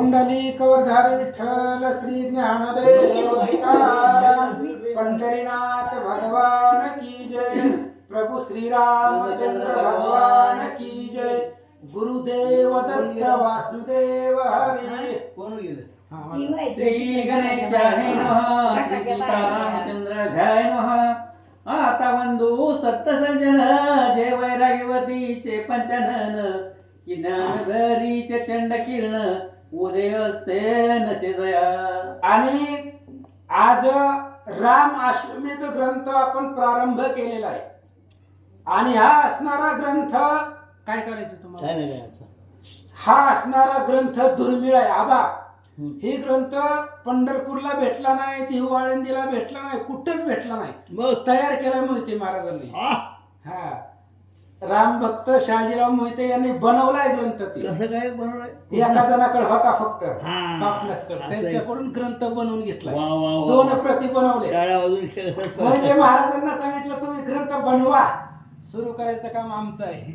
पुंडलिक वरधारी विठ्ठल श्री ज्ञानदेव तुकाराम पंढरीनाथ भगवान की जय। प्रभु श्री रामचंद्र भगवान की जय। गुरुदेव दत्त वासुदेव हरी। श्री गणेशाय नमः श्री सीतारामचंद्राय नमः। आता वंदू सत्तसंजन जय वैराग्यवतीचे पंचानन की ज्ञानभरीचे चंड किरण उदय असते नसे जया। आणि आज राम अश्वमेध ग्रंथ आपण प्रारंभ केलेला आहे आणि हा असणारा ग्रंथ काय करायचं तुम्हाला? हा असणारा ग्रंथ दुर्मिळ आहे आबा। हे ग्रंथ पंढरपूरला भेटला नाही, तिरुवाळंदीला भेटला नाही, कुठेच भेटला नाही। मग तयार केला मोहिते महाराजांनी। हा राम भक्त शहाजीराव मोहिते यांनी बनवलाय ग्रंथ। कसं काय बनवलाय? एका जणाकडे होता फक्त पापनासकडे, त्यांच्याकडून ग्रंथ बनवून घेतला। वा वा वा. 2 प्रती बनवले। टाळ्या वाजवून मोहिते महाराजांना सांगितलं तुम्ही ग्रंथ बनवा, सुरू करायचं काम आमचं आहे।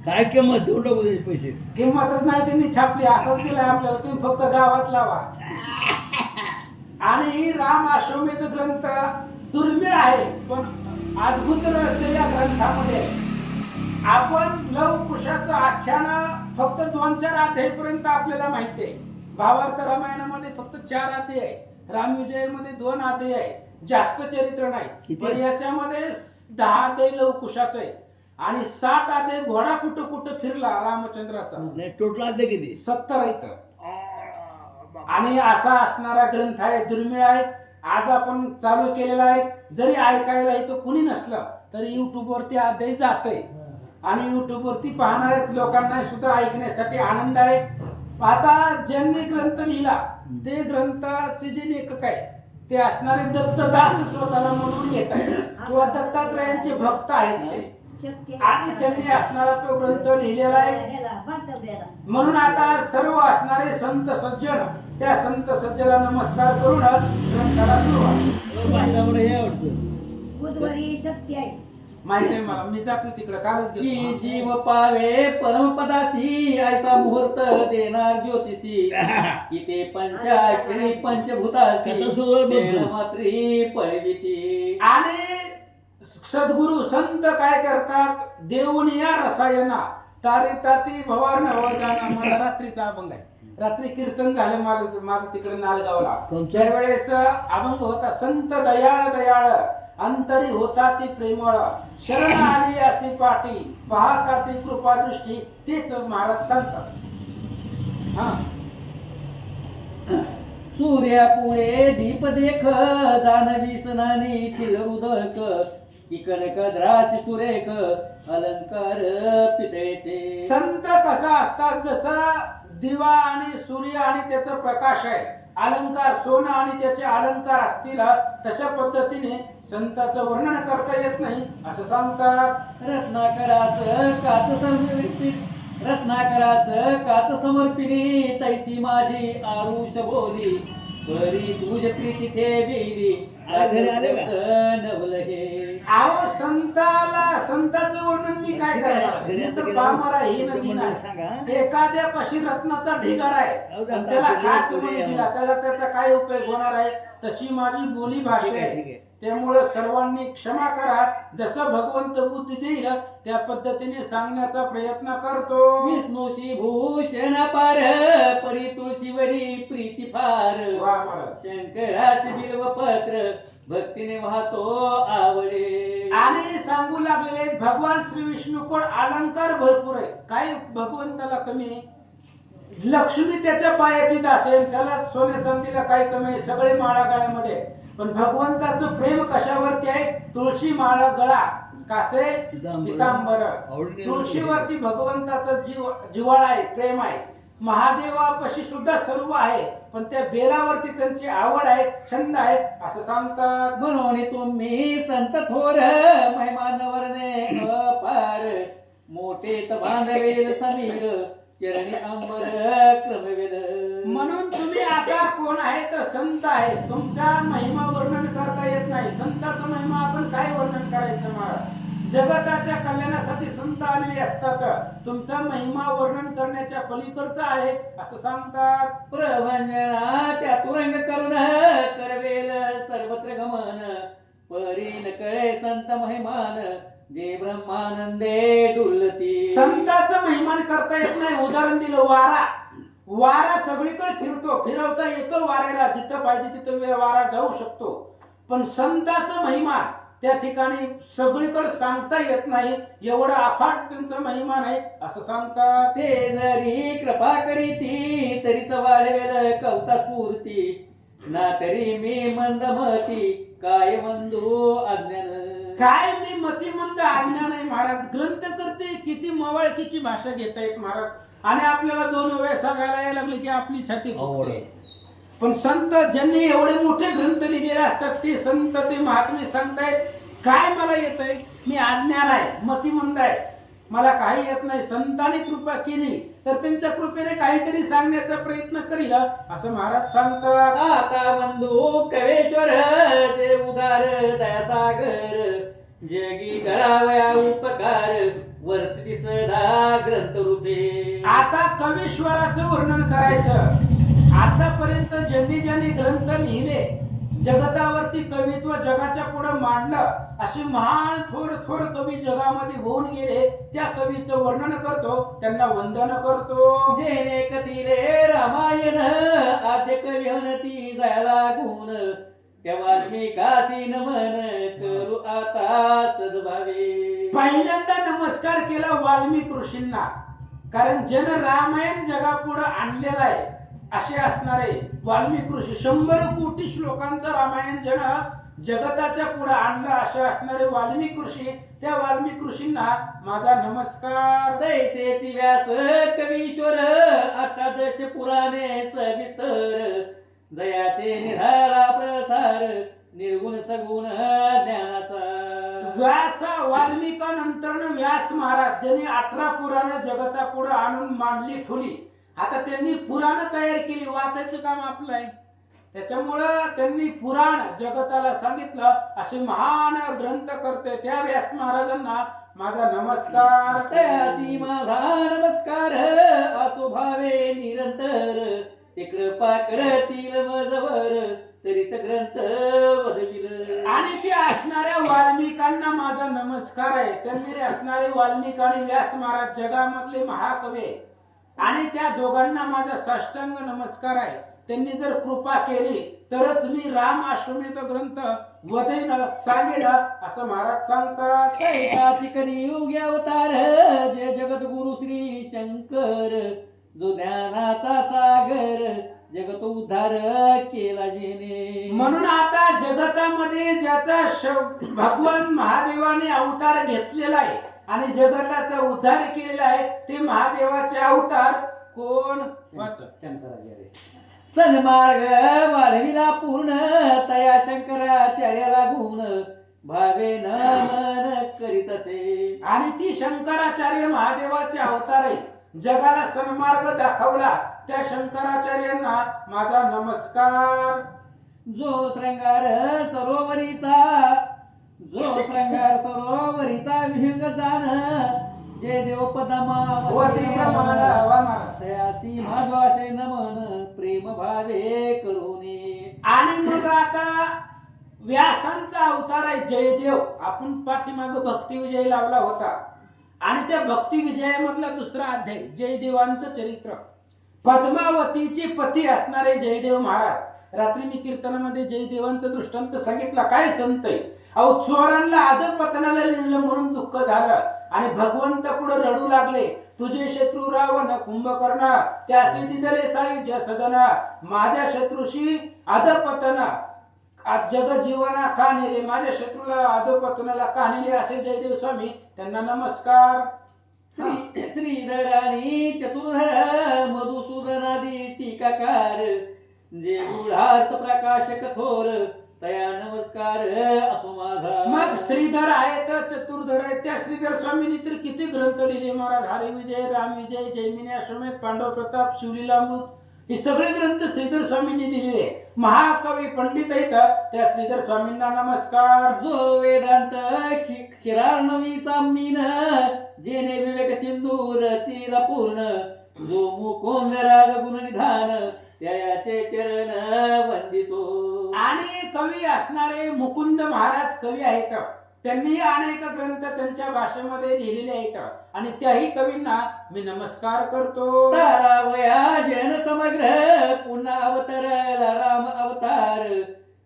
काय किंमत देऊ नको त्याचे पैसे? किंमतच नाही, त्यांनी छापली। असंच दिलंय आपल्याला, तुम्ही फक्त गावात लावा। आणि राम अश्वमेध ग्रंथ दुर्मिळ आहे, पण अद्भुत रहस्य या ग्रंथामध्ये। आपण लव कुशाचं आख्यान फक्त 2-4 अध्यायपर्यंत आपल्याला माहिती आहे। भावार्थ रामायणामध्ये फक्त 4 अध्याय आहे, रामविजयमध्ये 2 अध्याय आहे, जास्त चरित्र नाही। पण याच्यामध्ये 10 अध्याय लव कुशाचं आहे आणि 60 अध्याय घोडा कुठं कुठं फिरला रामचंद्राचा। टोटल अध्याय किती? 70 आहेत। आणि असा असणारा ग्रंथ आहे, दुर्मिळ आहे। आज आपण चालू केलेला आहे। जरी ऐकायला इथं कुणी नसलं तरी YouTube वरती अध्याय जातंय आणि YouTube वरती पाहणाऱ्या लोकांना सुद्धा ऐकण्यासाठी आनंद आहे। आता ज्यांनी ग्रंथ लिहिला ते ग्रंथाचे जे लेखक आहे ते असणारे दत्तदास स्वतःला म्हणून घेत आहेत किंवा दत्तात्रयांचे भक्त आहेत ते, आणि त्यांनी असणारा तो ग्रंथ लिहिलेला आहे। म्हणून आता सर्व असणारे संत सज्जन त्या संत सज्जनाला नमस्कार करून ग्रंथाला सुरुवात। माहिती आहे मला, मी जातो तिकडे, कालच की जीव पावे परमपदासी ऐसा मुहूर्त देणार ज्योतिषी की ते पंचाक्षरी पंचभूतासी मात्री पळविती। आणि सद्गुरु संत काय करतात, देऊन या रसायना तारी ताती भवार नवजाना। मला रात्रीचा अभंग आहे, रात्री कीर्तन झालं माझं तिकडे नालगावला। त्यावेळेस अभंग होता, संत दयाळ दयाळ अंतरी होता ती प्रेमळ, शरण आली अशी पाठी पाहता ती कृपा दृष्टी। तेच महाराज सांगतात। सूर्यापुळे दीप देख जानवी सनानी तिल उदक की कनक द्रास सुरेख अलंकार पितळेचे। संत कसा असतात, जसा दिवा आणि सूर्य आणि त्याचा प्रकाश आहे, अलंकार सोनं आणि त्याचे अलंकार असतील, तशा पद्धतीने संताचं वर्णन करता येत नाही असं सांगतात। रत्नाकरास काच समर्पिली तैसी माझी आरुष बोली बरी तुझ प्रीती ठेविली नवलहे। अहो संताचं वर्णन मी काय करणार? बामरा ही नदी नाही, एखाद्यापाशी रत्नाचा ढिगारा आहे त्याला काच म्हणे दिला, त्याला त्याचा काय उपयोग होणार आहे? तशी माझी बोली भाषा आहे। त्यामुळे सर्वांनी क्षमा करा, जसं भगवंत बुद्धी देईल त्या पद्धतीने सांगण्याचा प्रयत्न करतो। विष्णूशी भूषण पार परी तुळशीवरी प्रीती फार शंकरास बिल्व पत्र भक्तीने वाहतो आवडे। आणि सांगू लागलेले भगवान श्री विष्णूकडे अलंकार भरपूर आहे, काय भगवंताला कमी आहे? लक्ष्मी त्याच्या पायाची दास आहे, त्याला सोने चांदीला काय कमी आहे? सगळे माळा गळ्यामध्ये। पण भगवंताचं प्रेम कशावरती आहे? तुळशी माळा गळा, कासे पितांबर। तुळशीवरती भगवंताचं जिव्हाळा आहे, प्रेम आहे। महादेवापाशी सुद्धा सर्व आहे, पण त्या बेलावरती त्यांची आवड आहे, छंद आहे असं सांगतात। म्हणून तुम्ही संत थोर महिमान वर्णे अपार मोठे बांधवेल समीर चरणी अंबर क्रमवेल। म्हणून तुम्ही आता कोण आहे तर संत आहे, तुमचा महिमा वर्णन करता येत नाही। संताचा महिमा आपण काय वर्णन करायचं महाराज? जगताच्या कल्याणासाठी संत आलेले असतात. तुमचा महिमा वर्णन करण्याच्या पलीकडचा आहे असं सांगतात. प्रभंजना चातुरंग करुण करवेल सर्वत्र गमन, परी न कळे संत महिमान, जे ब्रह्मानंदे डुलती. संताचं महिमान करता येत नाही. उदाहरण दिलं, वारा सगळीकडे फिरवता येतो. वाऱ्याला जिथं पाहिजे तिथं वारा जाऊ शकतो. पण संताचं महिमान त्या ठिकाणी सगळीकडे सांगता येत नाही. एवढा अफाट त्यांचा महिमान आहे असं सांगतात. ते जरी कृपा करीती तरीच वाढवेल कवता स्फूर्ती, ना तरी मी मंदमती काय मंदू अज्ञान. काय मी मतिमंद आज्ञा नाही महाराज. ग्रंथ करते किती मवाळकीची भाषा घेतायत महाराज. आणि आपल्याला 2 वेळ सांगायला यायला लागले की आपली छाती फुगते. पण संत ज्यांनी एवढे मोठे ग्रंथ लिहिलेले असतात ते संत ते महात्मे सांगतायत काय मला येतंय, मी अज्ञान आहे, मतिमंद आहे, मला काही येत नाही. संतांनी कृपा केली तर त्यांच्या कृपेने काहीतरी सांगण्याचा प्रयत्न करील असं महाराज सांगतात. आता बंधू कवेश्वर जे उदार दयासागर, जगी करावया उपकार वर्तती सदा ग्रंथ रूपे. आता कवीश्वराचं वर्णन करायचं. आतापर्यंत ज्यांनी ग्रंथ लिहिले, जगतावरती कवित्व जगाच्या पुढे मांडलं, असे महान थोर कवी जगामध्ये होऊन गेले. त्या कवीचं वर्णन करतो, त्यांना वंदन करतो. जेणे कथिले रामायण आद्य कवी हनती जायला गुण, तेव्हा मी काशी नमन करू आता सद्भावे. पहिल्यांदा नमस्कार केला वाल्मिक ऋषींना, कारण जन रामायण जगापुढे आणलेला आहे असे असणारे वाल्मिक ऋषी. 100 कोटी श्लोकांचं रामायण जगताच्या पुढे आणलं असे असणारे वाल्मिक ऋषी. त्या वाल्मिक ऋषींना माझा नमस्कार. तैसेची व्यास कवीश्वर अष्टादश पुराणे सविस्तर, जयाचे निराळा प्रसार निर्गुण सगुण ज्ञानाचा. व्यास वाल्मिकानंतर व्यास महाराज ज्यांनी 18 पुराणं जगतापुढे आणून मांडली ठेवली. आता त्यांनी पुराण तयार केली, वाचायचं काम आपलं आहे. त्याच्यामुळं त्यांनी पुराण जगताला सांगितलं. असे महान ग्रंथ करते त्या व्यास महाराजांना माझा नमस्कार. तयासी माझा नमस्कार असो भावे निरंतर, ते कृपा करतील मजवर तरीच ग्रंथ वदविल. आणि ते असणाऱ्या वाल्मिकांना माझा नमस्कार आहे. त्यांनी असणारे वाल्मिक आणि व्यास महाराज जगामधले महाकवी आहे. आणि त्या दोघांना माझा साष्टांग नमस्कार आहे. त्यांनी जर कृपा केली तरच मी राम अश्वमेध ग्रंथ वदेन सांगेल असं महाराज सांगतात. कैसाची कलियुगी अवतार जय जगत गुरु श्री शंकर, जो ज्ञानाचा सागर जगत उद्धार केला जेने. म्हणून आता जगतामध्ये ज्याचा भगवान महादेवाने अवतार घेतलेला आहे आणि जगताचा उद्धार केलेला आहे ते महादेवाचे अवतार कोण? शंकराचार्य. सन्मार्ग वाढविला पूर्ण तया शंकराचार्याला गुण, भावे नमन करीत असे. आणि ती शंकराचार्य महादेवाचे अवतार आहे. जगाला सन्मार्ग दाखवला त्या शंकराचार्यांना माझा नमस्कार. जो श्रृंगार सरोवरीचा विहंग जाण, जे देव पदमावती माझे नमन प्रेम भावे करुणी. आणि मग आता व्यासांचा अवतार आहे जयदेव. आपण पाठीमाग भक्ती विजय लावला होता आणि त्या भक्ती विजयामधला 2रा अध्याय जयदेवांचं चरित्र. पद्मावतीचे पती असणारे जयदेव महाराज. रात्री मी कीर्तनामध्ये जयदेवांचं दृष्टांत सांगितला. काय संत आहे अहो, चोरांना अधपतनाला लिहिलं म्हणून दुःख झालं आणि भगवंत पुढे रडू लागले. तुझे शत्रू रावण कुंभकर्ण त्यासी दिदले सायुज्य सदन, माझ्या शत्रूशी अधपतन जग जीवना का नेले, माझ्या शत्रूला अधपतनाला का नेले असे जयदेव स्वामी. त्यांना नमस्कार. श्रीधर आणि चतुर्धर मधुसूदनादी टीकाकार, जे गुढार्थ प्रकाशक थोर तया नमस्कार असो माझा. मग श्रीधर आहेत, चतुर्धर आहेत. त्या श्रीधर स्वामींनी तर किती ग्रंथ लिहिले महाराज. हरिविजय, रामविजय, जैमिनी अश्वमेध, पांडव प्रताप, शिवलीलामृत, हे सगळे ग्रंथ श्रीधर स्वामींनी दिलेले. महाकवी पंडित आहेत त्या श्रीधर स्वामींना नमस्कार. जो वेदांत क्षीरार्णवीचा मीन, जेने विवेक सिंधू रचिला पूर्ण, जो मुकुंद राग गुण निधान, त्याचे चरण वंदितो. आणि कवी असणारे मुकुंद महाराज कवी आहेत. त्यांनी अनेक ग्रंथ त्यांच्या भाषेमध्ये लिहिलेले आहेत आणि त्याही कवींना मी नमस्कार करतो. तारावया जन समग्र, पुन्हा अवतरला राम अवतार,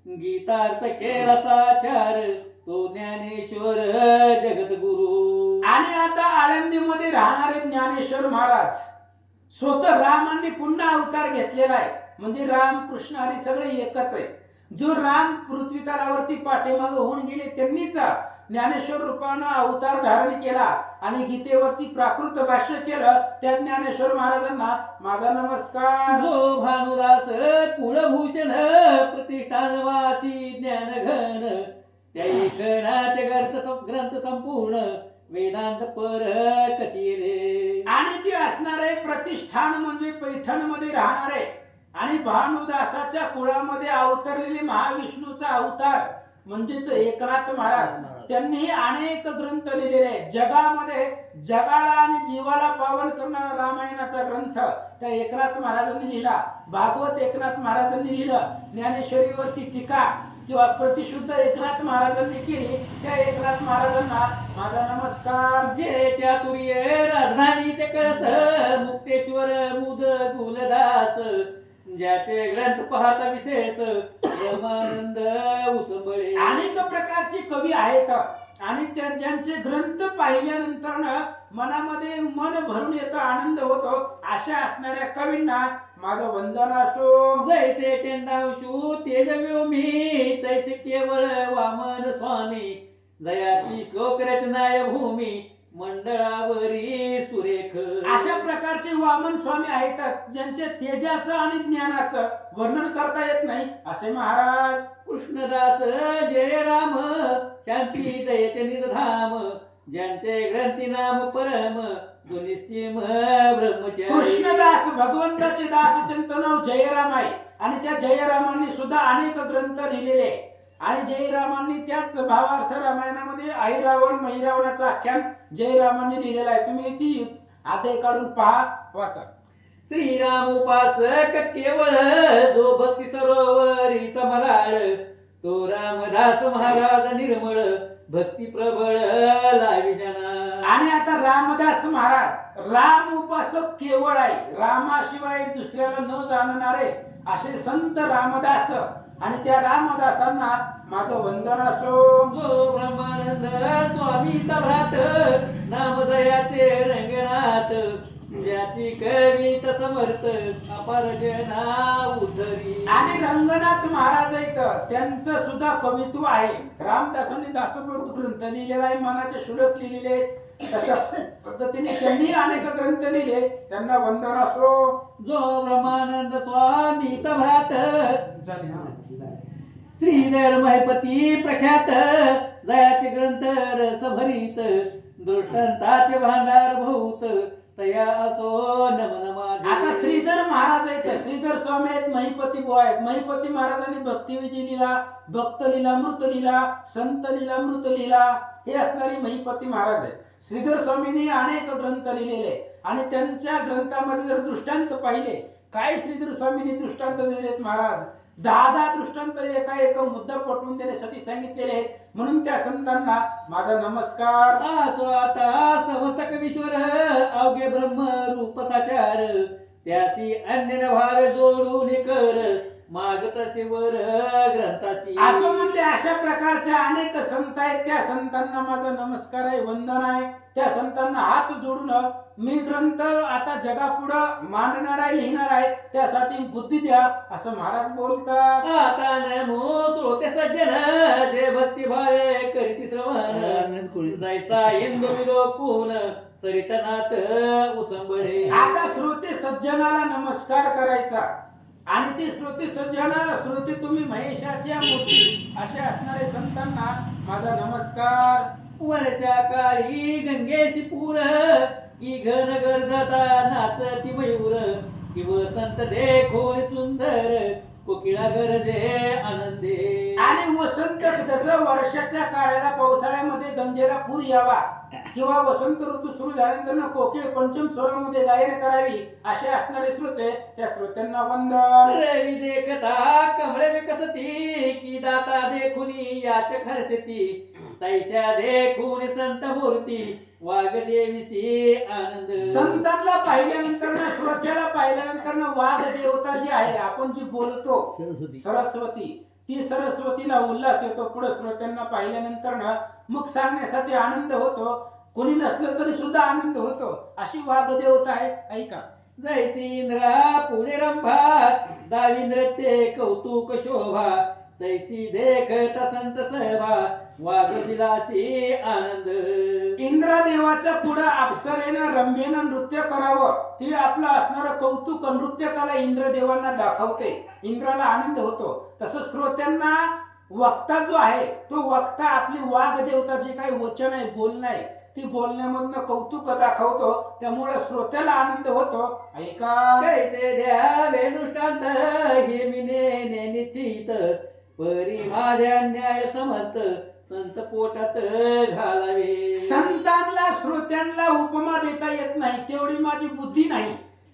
गीतार्थ केला साचार, तो ज्ञानेश्वर जगद्गुरु. आणि आता आळंदीमध्ये राहणारे ज्ञानेश्वर महाराज स्वतः रामांनी पुन्हा अवतार घेतलेला आहे. म्हणजे राम कृष्ण हरी सगळे एकच आहे. जो राम पृथ्वी तलावरती पाठीमागे होऊन गेले त्यांनीच ज्ञानेश्वर रूपानं अवतार धारण केला आणि गीतेवरती प्राकृत भाष्य केलं. त्या ज्ञानेश्वर महाराजांना माझा नमस्कार. जो भानुदास कुलभूषण, प्रतिष्ठानवासी ज्ञानघन, त्या एकनाथ ग्रंथ संपूर्ण, वेदांत पर कथिले. आणि ते असणारे प्रतिष्ठान म्हणजे पैठण मध्ये राहणारे आणि भानुदासाच्या कुळामध्ये अवतरलेले महाविष्णूचा अवतार म्हणजेच एकनाथ महाराज. त्यांनी अनेक ग्रंथ लिहिलेले आहेत. जगामध्ये जगाला आणि जीवाला पावन करणारा रामायणाचा ग्रंथ त्या एकनाथ महाराजांनी लिहिला. भागवत एकनाथ महाराजांनी लिहिलं. ज्ञानेश्वरीवरती टीका किंवा प्रतिशुद्ध एकनाथ महाराजांनी केली. त्या एकनाथ महाराजांना माझा नमस्कार. जे चातुर्य राजधानीचे कळस, मुक्तेश्वर मुद गुलदास, ज्याचे ग्रंथ पाहता विशेष, ब्रह्मानंद उचंबळे. अनेक प्रकारचे कवी आहेत आणि ज्यांचे ग्रंथ पाहिल्यानंतर मनामध्ये मन भरून येतो, आनंद होतो. अशा असणाऱ्या कवींना माझं वंदन असो. जैसे चंडांशु तेजव्योमी, तैसे केवळ वामन स्वामी, जयाची श्लोक रचनाय भूमी, मंडळावरी सुरेख. अशा प्रकारचे वामन स्वामी आहेत ज्यांचे तेजाचं आणि ज्ञानाचं वर्णन करता येत नाही असे महाराज. कृष्णदास जय राम, शांती दयेचे निजधाम, ज्यांचे ग्रंथी नाम परम, जो निश्चिम ब्रह्मचारी. कृष्णदास भगवंताचे दास त्यांचं नाव जयराम आहे आणि त्या जयरामांनी सुद्धा अनेक ग्रंथ लिहिलेले आणि जयरामांनी त्याच भावार्थ रामायणामध्ये ऐरावण मैरावणाचं आख्यान जयरामांनी लिहिलेलं आहे. तुम्ही ती आदय काढून पहा, वाचा. श्रीराम उपासक केवळ, जो भक्ती सरोवरीचा मराळ, तो रामदास महाराज निर्मळ, भक्ती प्रबळ लावी जना. आणि आता रामदास महाराज राम उपासक केवळ आहे. रामाशिवाय दुसऱ्याला न जाणणारे असे संत रामदास आणि त्या रामदासांना माझं वंदन असो. जो ब्रह्मानंद स्वामीचा भ्रात, नाम जयाचे रंगनाथ, ज्याची कवित समर्थ, अपार जना उद्धरी. आणि रंगनाथ महाराज आहेत त्यांचं सुद्धा कवित्व आहे. रामदासांनी दासबोध ग्रंथ लिहिलेला आहे, मनाचे श्लोक लिहिलेले. तशा पद्धतीने त्यांनी अनेक ग्रंथ लिहिले, त्यांना वंदन असो. जो ब्रह्मानंद स्वामीचा भ्रात, झाले हा. श्रीधर महिपती प्रख्यात, जयाचे ग्रंथ रस भरीत, दृष्टांताचे भांडार भूत, तया असो नमन माझे. आता श्रीधर महाराज आहेत. श्रीधर स्वामी आहेत, महिपती बुवा आहेत. महिपती महाराजांनी भक्तिविजय लिहिला, भक्त लीला, मृत लीला, संत लीला, मृत लीला हे असणारी महिपती महाराज आहेत. श्रीधर स्वामींनी अनेक ग्रंथ लिहिलेले आणि त्यांच्या ग्रंथामध्ये जर दृष्टांत पाहिले, काय श्रीधर स्वामींनी दृष्टांत दिलेत महाराज. 10 दृष्टांत एका मुद्दा पटवून देण्यासाठी सांगितलेले आहेत. म्हणून त्या संतांना माझा नमस्कार. असो आता समस्त कवीश्वर, अवघे ब्रह्म रूप साचार, त्यासी अन्य भाव जोडून कर, मागत वर ग्रंथासी. असं म्हणले अशा प्रकारच्या अनेक संत आहेत. त्या संतांना माझा नमस्कार आहे, वंदन आहे. त्या संतांना हात जोडून मी ग्रंथ आता जगापुढं मांडणार आहे, लिहिणार आहे, त्यासाठी बुद्धी द्या असं महाराज बोलतात. आता नमो श्रोते सज्जन, जे भक्ती भावे करीती श्रवण, जायचा इंदू विलोकून, सरितनाथ उचंबळे. आता श्रोते सज्जनाला नमस्कार करायचा आणि ती श्रोते सज्जन, श्रोते तुम्ही महेशाच्या मूर्ती असे असणारे संतांना माझा नमस्कार. वरच्या काळी गंगेशी पूर, की घन गरजता नाचती मयूर, कि वसंत देखून सुंदर कोकिळा गरजे आनंदे. आणि वसंत जसं वर्षाच्या काळाला पावसाळ्यामध्ये गंगेला पूर यावा किंवा वसंत ऋतू सुरू झाल्यानंतर कोकिळ पंचम स्वरामध्ये गायन करावी असे असणारे श्रोते, त्या श्रोत्यांना वंदन. रवी देखता कमळे विकसती की दाता देखुनी याच खर्चती. तैशा देखून संत मूर्ती वागदेवीसी आनंद. संतांना पाहिल्यानंतर श्रोत्याला पाहिल्यानंतर वाघ देवता जी आहे, आपण जी बोलतो सरस्वती. सरस्वती, ती सरस्वतीला उल्हास येतो. पुढे श्रोत्यांना पाहिल्यानंतर मग सांगण्यासाठी आनंद होतो. कोणी नसलं तरी सुद्धा आनंद होतो. अशी वाघ देवता आहे. ऐका. जैसी इंद्रा पुणे रंभा दाविंद्र ते कौतुक शोभा. तैसी देखत संत सहभा वाघ विलासी आनंद. इंद्रदेवाच्या पुढे अप्सरेनं रंभेनं नृत्य करावं, ते आपलं असणारं कौतुक नृत्य कला इंद्रदेवांना दाखवते. इंद्राला आनंद होतो. तसं श्रोत्यांना वक्ता जो आहे, तो वक्ता आपली वाघ देवता जे काही वचन आहे, बोलणं आहे, ती बोलण्यामधनं कौतुक दाखवतो. त्यामुळे श्रोत्याला आनंद होतो. ऐका. कैसे द्यावे दृष्टांत हे मी निश्चित. परी माझ्या न्याय समजत संत पोटात घालावे. संतांना श्रोत्यांना उपमा देता येत नाही, तेवढी माझी बुद्धी नाही.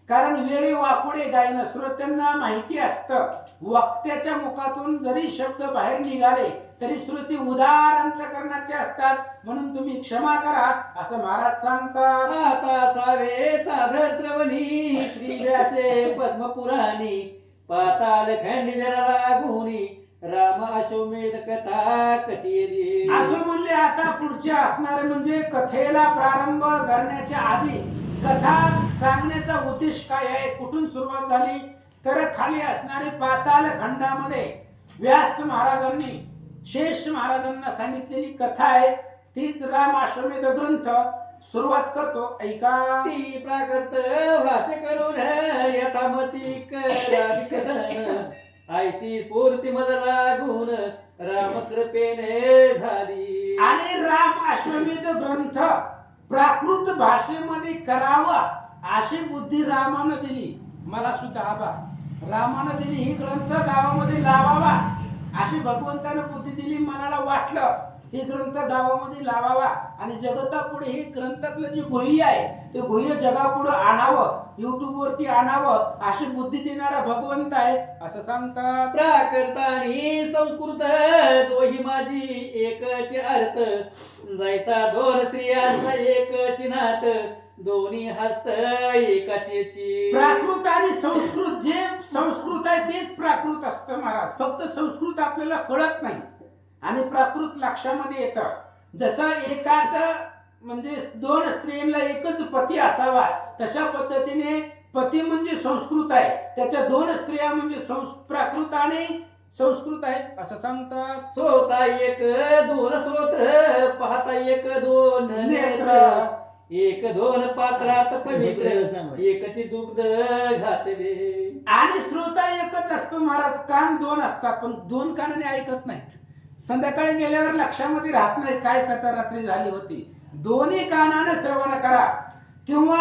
कारण वेळे वाकुडे गायन श्रोत्यांना माहिती असतं. वक्त्याच्या मुखातून जरी शब्द बाहेर निघाले तरी श्रुती उदार अंतकरणाचे असतात. म्हणून तुम्ही क्षमा करा असं महाराज सांगतात. आता सावे साधर श्रवणी श्री व्यासे पद्मपुराणी. पाताल खंडी जरा लागुनी राम अश्वमेध कथा कथेली. असं म्हणले. आता पुढचे असणारे म्हणजे कथेला प्रारंभ करण्याच्या आधी कथा सांगण्याचा उद्देश काय आहे, कुठून सुरुवात झाली, तर खाली असणारे पाताल खंडामध्ये व्यास महाराजांनी शेष महाराजांना सांगितलेली कथा आहे. तीच राम अश्वमेध ग्रंथ सुरुवात करतो. ऐका. ती प्राकृत भाषे करून यथामती करावी कथन. ऐसी स्फूर्ती मज लागून रामकृपेने झाली. आणि राम अश्वमेध ग्रंथ प्राकृत भाषेमध्ये करावा अशी बुद्धी रामानं दिली. मला सुद्धा आबा रामानं दिली. ही ग्रंथ गावामध्ये लावावा अशी भगवंतानं बुद्धी दिली. मनाला वाटलं हे ग्रंथ गावामध्ये लावावा आणि जगतापुढे हे ग्रंथातलं जे गुह्य आहे ते गुह्य जगापुढे आणावं, युट्यूब वरती आणावं अशी बुद्धी देणारा भगवंत आहे असं सांगतात. प्राकृत आणि संस्कृत दोही माझी एकच अर्थ. जैसा दोन स्त्रियांचा एकच नात दोन्ही हस्त एकाचेची. प्राकृत आणि संस्कृत, जे संस्कृत आहे तेच प्राकृत असतं महाराज. फक्त संस्कृत आपल्याला कळत नाही आणि प्राकृत लक्षामध्ये येतं. जसं एकाच म्हणजे दोन स्त्रियांना एकच पती असावा तशा पद्धतीने पती म्हणजे संस्कृत आहे, त्याच्या दोन स्त्रिया म्हणजे प्राकृत आणि संस्कृत आहे असं सांगतात. श्रोता एक दोन स्तोत्र पाहता एक दोन नेत्र. एक दोन पात्रात पवित्र एकची दुग्ध घातले. आणि श्रोता एकच असतो महाराज. कान दोन असतात पण दोन कानाने ऐकत नाहीत. संध्याकाळी गेल्यावर लक्षामध्ये राहत नाही काय कथा रात्री झाली होती. दोन्ही कानाने श्रवण करा. किंवा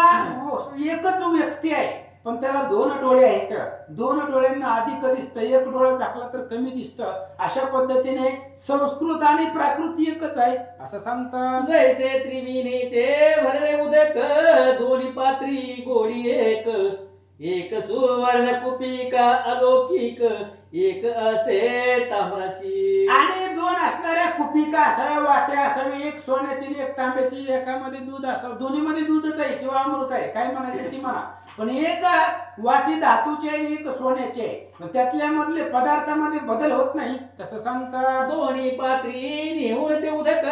एकच व्यक्ती आहे पण त्याला दोन डोळे आहेत. दोन डोळ्यांना अधिक दिसतं, एक डोळा टाकला तर कमी दिसतं. अशा पद्धतीने संस्कृत आणि प्राकृत एकच आहे असं सांगतात. जैसे त्रिमिनीचे भरले उदक दोन्ही पात्री गोडी एक. एक सुवर्ण कुपिका अलौकिक एक असे ताम्राची. आणि दोन असणाऱ्या कुपिका असाव्या, वाट्या असावी, एक सोन्याची एक तांब्याची, एकामध्ये दूध असावं. दोन्हीमध्ये दूधच आहे किंवा अमृत आहे काय म्हणायचं ती म्हणा. पण एक वाटी धातूची आहे एक सोन्याची आहे. त्यातल्या मधले पदार्थामध्ये बदल होत नाही तसं सांगतात. दोन्ही पात्री नेऊन ते उदक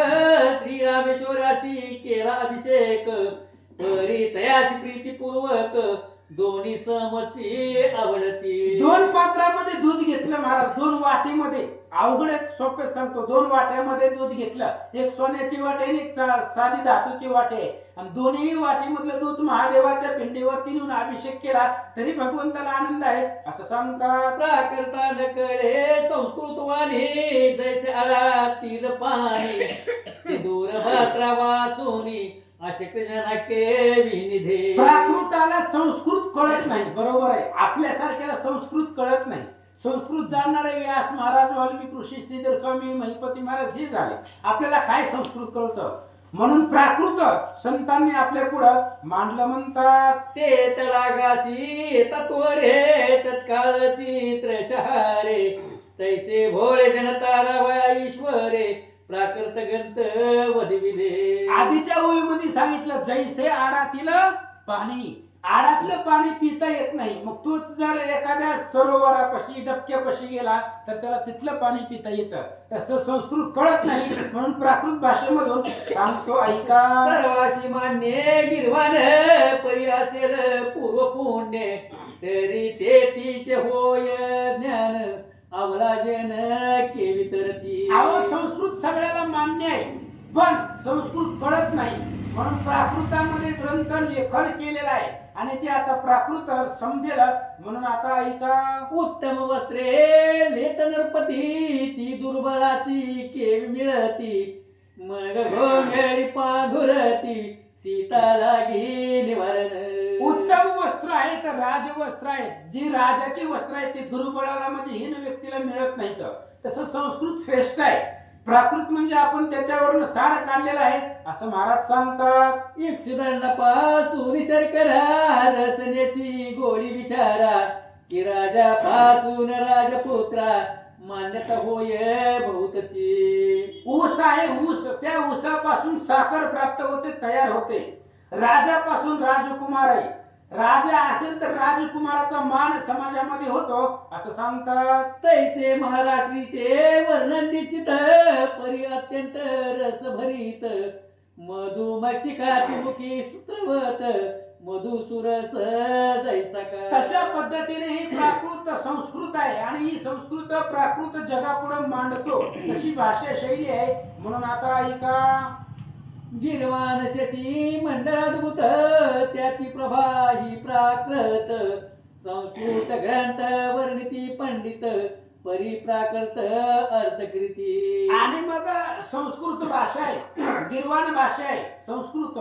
श्रीरामेश्वराशी केला अभिषेक. परी तयासी प्रीतीपूर्वक दोन्ही समची आवडती. दोन पात्रामध्ये दूध घेतलं महाराज. दोन वाटीमध्ये अवघड सोपे सांगतो. दोन वाट्यामध्ये दूध घेतलं. एक सोन्याची वाटी आणि एक साधी धातूची वाटी आहे. आणि दोन्ही वाटीमधलं दूध महादेवाच्या पिंडीवरती नेऊन अभिषेक केला तरी भगवंताला आनंद आहे असं सांगतात. प्राकृतान कडे संस्कृत वाणी जैसे आळातील पाणी. ते दूर पात्रा वाचूनी अशक्त जनाके विनिधे. प्राकृताला संस्कृत कळत नाही, बरोबर आहे. आपल्यासारख्याला संस्कृत कळत नाही. संस्कृत जाणणारे व्यास महाराज, वाल्मिकी ऋषी, श्रीधर स्वामी, महिपती महाराज हे झाले. आपल्याला काय संस्कृत कळतं? म्हणून प्राकृत संतांनी आपल्या पुढं मांडलं. म्हणतात ते तळागासी तत्वरे तत्काळची त्रयसहारे तैसे भोळे जनता रावा ईश्वरे प्राकृत गंत वदिविधे. आधीच्या ओळीमध्ये सांगितलं, जैसे आडातील पाणी, आडातलं पाणी पिता येत नाही. मग तोच जर एखाद्या सरोवरापाशी डबक्यापाशी गेला तर त्याला तिथलं पाणी पिता येतं. तसं संस्कृत कळत नाही, म्हणून प्राकृत भाषेमधून सांगतो, ऐका. सर्वासी मान्य गिरवान परी असेल पूर्व पुण्य तरी ते तिचे होय ज्ञान अवलाजन केवितरती. अहो, संस्कृत सगळ्याला मान्य आहे, पण संस्कृत कळत नाही. म्हणून प्राकृतामध्ये ग्रंथ लेखन केलेला आहे आणि ते आता प्राकृत समजेल. म्हणून आता ऐका. उत्तम वस्त्रे लेत नरपती ती दुर्बलाची केवी मिळती मग घोंगडी पांघुरती सीता लागी निवारण. उत्तम वस्त्र आहे तर राजवस्त्र आहेत. जी राजाची वस्त्र आहेत ते दुर्बळाला म्हणजे हीन व्यक्तीला मिळत नाहीत. तसं संस्कृत श्रेष्ठ आहे. प्राकृत म्हणजे आपण त्याच्यावरून सार काढलेलं आहे असं महाराज सांगतात. यक्षदंडापासून शर्करा रसनेसी गोडी विचारा की राजापासून राजपुत्रा मान्यता होय बहुतची. ऊस आहे, ऊस, त्या ऊसापासून साखर प्राप्त होते, तयार होते. राजापासून राजकुमार आहे. राजा असेल तर राजकुमाराचा मान समाजामध्ये होतो असं सांगतात. तैसे महाराष्ट्रीचे वर्णन निश्चित परी अत्यंत रस भरीत मधुमक्षिकाची मुखी सूत्रवत मधुसुरस जैसा का. तशा पद्धतीने ही प्राकृत संस्कृत आहे आणि ही संस्कृत प्राकृत जगापुढे मांडतो तशी भाषा शैली आहे. म्हणून आता ऐका. गिरवान शशी मंडळाद्भुत त्याची प्रभा ही प्राकृत संस्कृत ग्रंथ वर्णिती पंडित परिप्राकृत अर्थकृती. आणि मग संस्कृत भाषा आहे, गिरवाण भाषा आहे संस्कृत.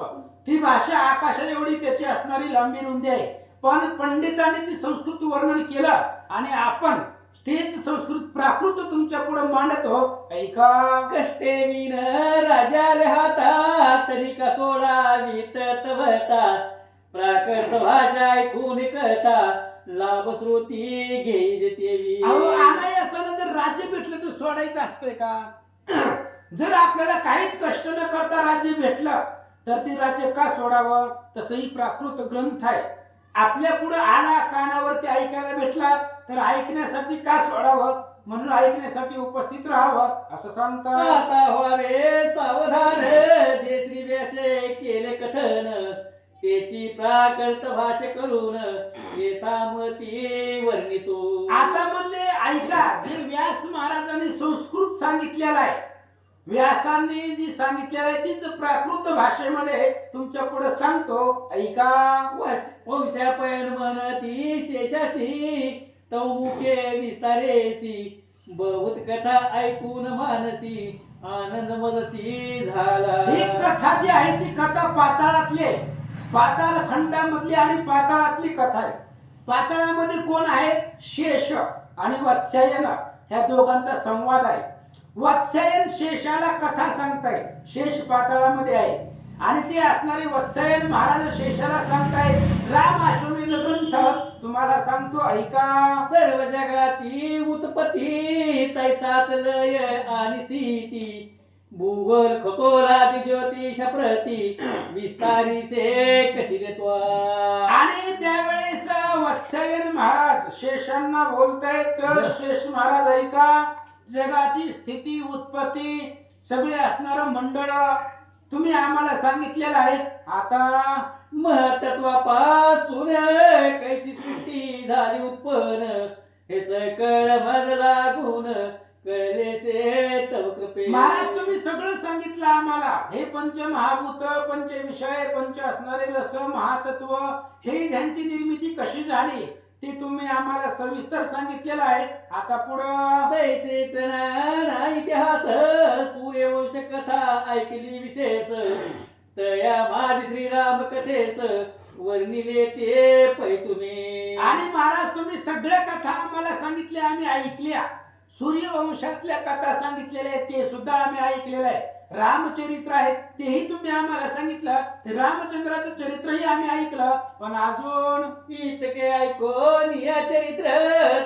ती भाषा आकाशा एवढी त्याची असणारी लांबी रुंदी आहे, पण पंडितांनी ती संस्कृत वर्णन केलं आणि आपण तेच संस्कृत प्राकृत तुमच्या पुढे मांडतो. ऐका. कष्टे विन राजाले हाता तरी का सोडावी तत्वता प्राकृत भाषा ऐकून कथा लाभ श्रुती घेईज तेवी. अहो, अनायासानं जर राज्य भेटलं तर सोडायचं असतंय का? जर आपल्याला काहीच कष्ट न करता राज्य भेटलं तर ते राज्य का सोडावं? तसंही प्राकृत ग्रंथ आहे. आपल्या पुढे आला, कानावरती ऐकायला भेटला तर ऐकण्यासाठी का सोडावं? म्हणून ऐकण्यासाठी उपस्थित राहावं असं सांगतात. आता व्हावे सावधान जे श्री व्यासे केले कथन त्याची प्राकृत भाषा करून येतामती वर्णितो. आता म्हणले ऐका, जे व्यास महाराजांनी संस्कृत सांगितलेलं आहे, व्यासांनी जी सांगितलेलं आहे तीच प्राकृत भाषेमध्ये तुमच्या पुढे सांगतो. ऐका. वंशापयन म्हणती शेषासी तौमुखे विस्तारेसी बहुत कथा ऐकून मानसी आनंद मजसी झाला. ही कथा जी आहे ती कथा पाताळातली आहे, पाताळ खंडामधली आणि पाताळातली कथा आहे. पाताळामध्ये कोण आहे? शेष आणि वत्स्यायन, ह्या दोघांचा संवाद आहे. वत्स्यायन शेषाला कथा सांगताय, शेष पाताळामध्ये आहे आणि ते असणारे वत्स्यायन महाराज शेषाला सांगताय राम अश्वमेध ग्रंथ तुम्हाला सांगतो. ऐका. सर्व जगाची उत्पत्ती तैसाच लय आणि स्थिती भूगोल खगोलादी ज्योतिष प्रती विस्तारीचे कथितत्वा. आणि त्यावेळेस वत्स्यायन महाराज शेषांना बोलतायत. शेष महाराज ऐका. जगाची स्थिती उत्पत्ती सगळे असणारं मंडळ तुम्ही आम्हाला सांगितलेलं आहे. आता महत्त्वापासून कैसी सृष्टी झाली उत्पन्न हे सकळ मज लागून कळले से तव कृपे. महाराज तुम्ही सगळं सांगितलं आम्हाला. हे पंच महाभूत, पंच विषय, पंच असणारे रस, महातत्व, हे ह्यांची निर्मिती कशी झाली ते तुम्ही आम्हाला सविस्तर सांगितलेलं आहे. आता पुढं तैसेच नाना इतिहास सूर्यवंश कथा ऐकली विशेष तया माझी श्रीराम कथेस वर्णिले ते पै तुम्ही. आणि महाराज तुम्ही सगळ्या कथा आम्हाला सांगितल्या, आम्ही ऐकल्या. सूर्यवंशातल्या कथा सांगितलेल्या आहेत ते सुद्धा आम्ही ऐकलेलं आहे. रामचरित्र आहे तेही तुम्ही आम्हाला सांगितलं. ते रामचंद्राचं चरित्रही आम्ही ऐकलं. पण अजून इतके ऐकून या चरित्र